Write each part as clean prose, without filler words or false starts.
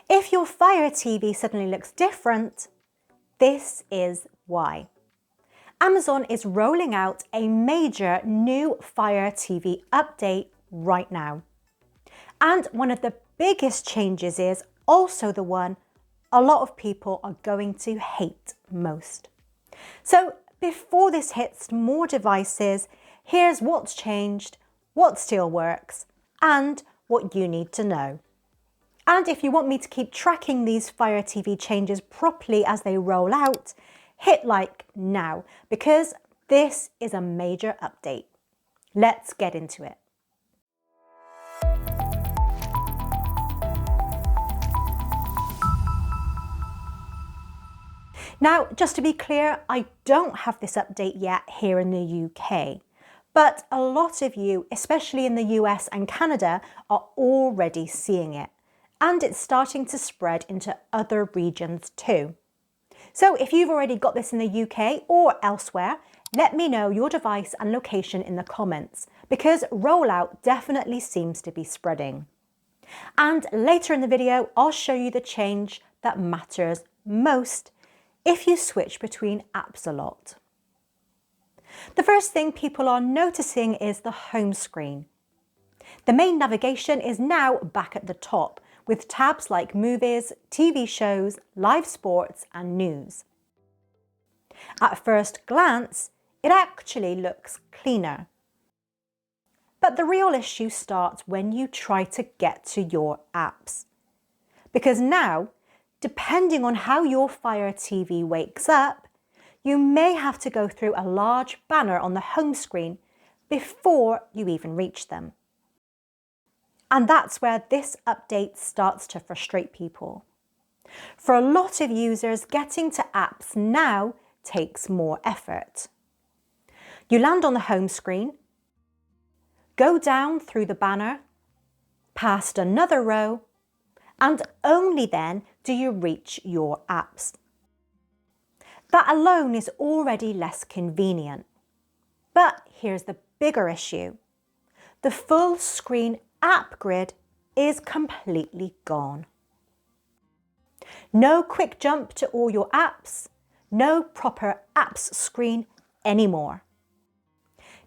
If your Fire TV suddenly looks different, this is why. Amazon is rolling out a major new Fire TV update right now. And one of the biggest changes is also the one a lot of people are going to hate most. So before this hits more devices, here's what's changed, what still works, and what you need to know. And if you want me to keep tracking these Fire TV changes properly as they roll out, hit like now, because this is a major update. Let's get into it. Now, just to be clear, I don't have this update yet here in the UK, but a lot of you, especially in the US and Canada, are already seeing it, and it's starting to spread into other regions too. So if you've already got this in the UK or elsewhere, let me know your device and location in the comments, because rollout definitely seems to be spreading. And later in the video, I'll show you the change that matters most if you switch between apps a lot. The first thing people are noticing is the home screen. The main navigation is now back at the top, with tabs like movies, TV shows, live sports and news. At first glance, it actually looks cleaner. But the real issue starts when you try to get to your apps. Because now, depending on how your Fire TV wakes up, you may have to go through a large banner on the home screen before you even reach them. And that's where this update starts to frustrate people. For a lot of users, getting to apps now takes more effort. You land on the home screen, go down through the banner, past another row, and only then do you reach your apps. That alone is already less convenient. But here's the bigger issue. The full screen app grid is completely gone. No quick jump to all your apps, no proper apps screen anymore.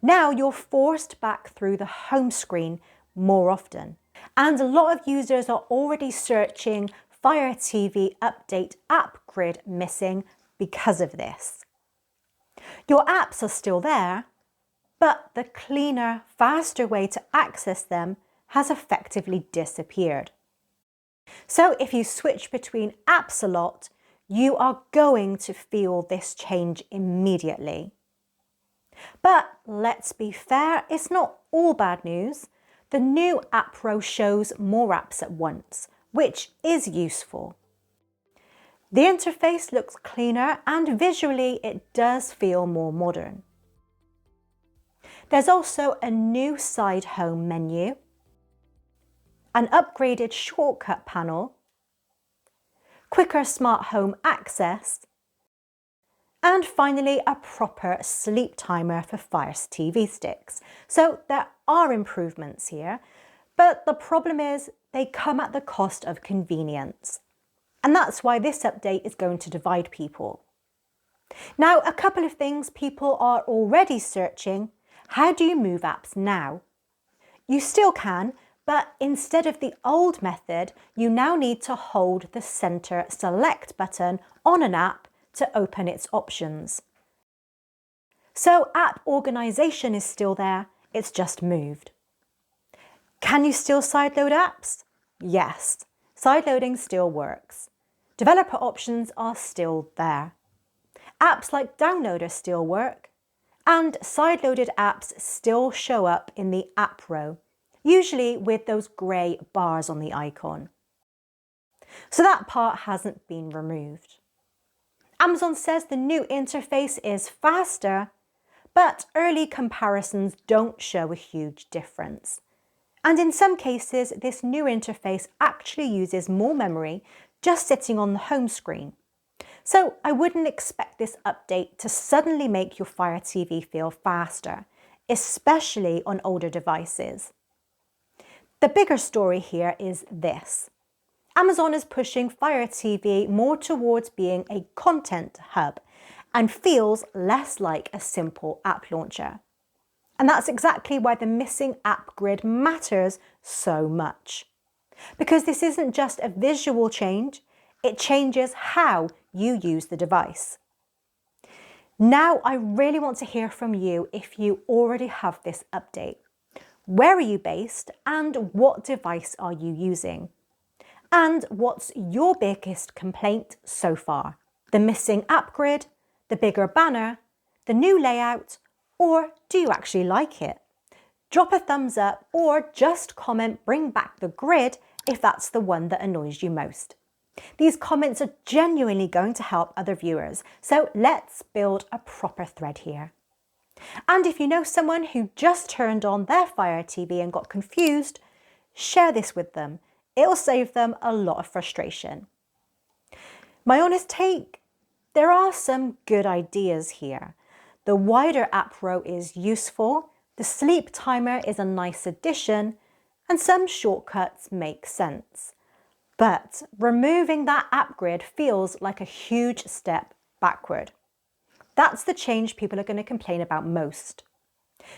Now you're forced back through the home screen more often. And a lot of users are already searching Fire TV update app grid missing because of this. Your apps are still there, but the cleaner, faster way to access them has effectively disappeared. So if you switch between apps a lot, you are going to feel this change immediately. But let's be fair, it's not all bad news. The new app row shows more apps at once, which is useful. The interface looks cleaner and visually it does feel more modern. There's also a new side home menu, an upgraded shortcut panel, quicker smart home access, and finally a proper sleep timer for Fire TV sticks. So there are improvements here, but the problem is they come at the cost of convenience. And that's why this update is going to divide people. Now, a couple of things people are already searching. How do you move apps now? You still can, but instead of the old method, you now need to hold the center select button on an app to open its options. So app organization is still there, it's just moved. Can you still sideload apps? Yes, sideloading still works. Developer options are still there. Apps like Downloader still work, and sideloaded apps still show up in the app row, usually with those grey bars on the icon. So that part hasn't been removed. Amazon says the new interface is faster, but early comparisons don't show a huge difference. And in some cases, this new interface actually uses more memory just sitting on the home screen. So I wouldn't expect this update to suddenly make your Fire TV feel faster, especially on older devices. The bigger story here is this. Amazon is pushing Fire TV more towards being a content hub and feels less like a simple app launcher. And that's exactly why the missing app grid matters so much. Because this isn't just a visual change, it changes how you use the device. Now, I really want to hear from you if you already have this update. Where are you based and what device are you using? And what's your biggest complaint so far? The missing app grid, the bigger banner, the new layout, or do you actually like it? Drop a thumbs up or just comment "bring back the grid" if that's the one that annoys you most. These comments are genuinely going to help other viewers, so let's build a proper thread here. And if you know someone who just turned on their Fire TV and got confused, share this with them. It'll save them a lot of frustration. My honest take, there are some good ideas here. The wider app row is useful, the sleep timer is a nice addition, and some shortcuts make sense. But removing that app grid feels like a huge step backward. That's the change people are going to complain about most.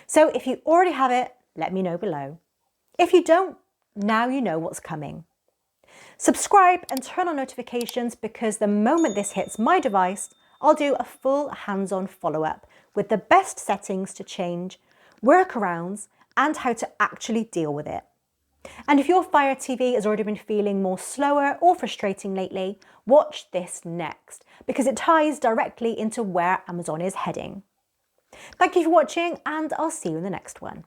So if you already have it, let me know below. If you don't, now you know what's coming. Subscribe and turn on notifications because the moment this hits my device, I'll do a full hands-on follow-up with the best settings to change, workarounds, and how to actually deal with it. And if your Fire TV has already been feeling more slower or frustrating lately, watch this next because it ties directly into where Amazon is heading. Thank you for watching and I'll see you in the next one.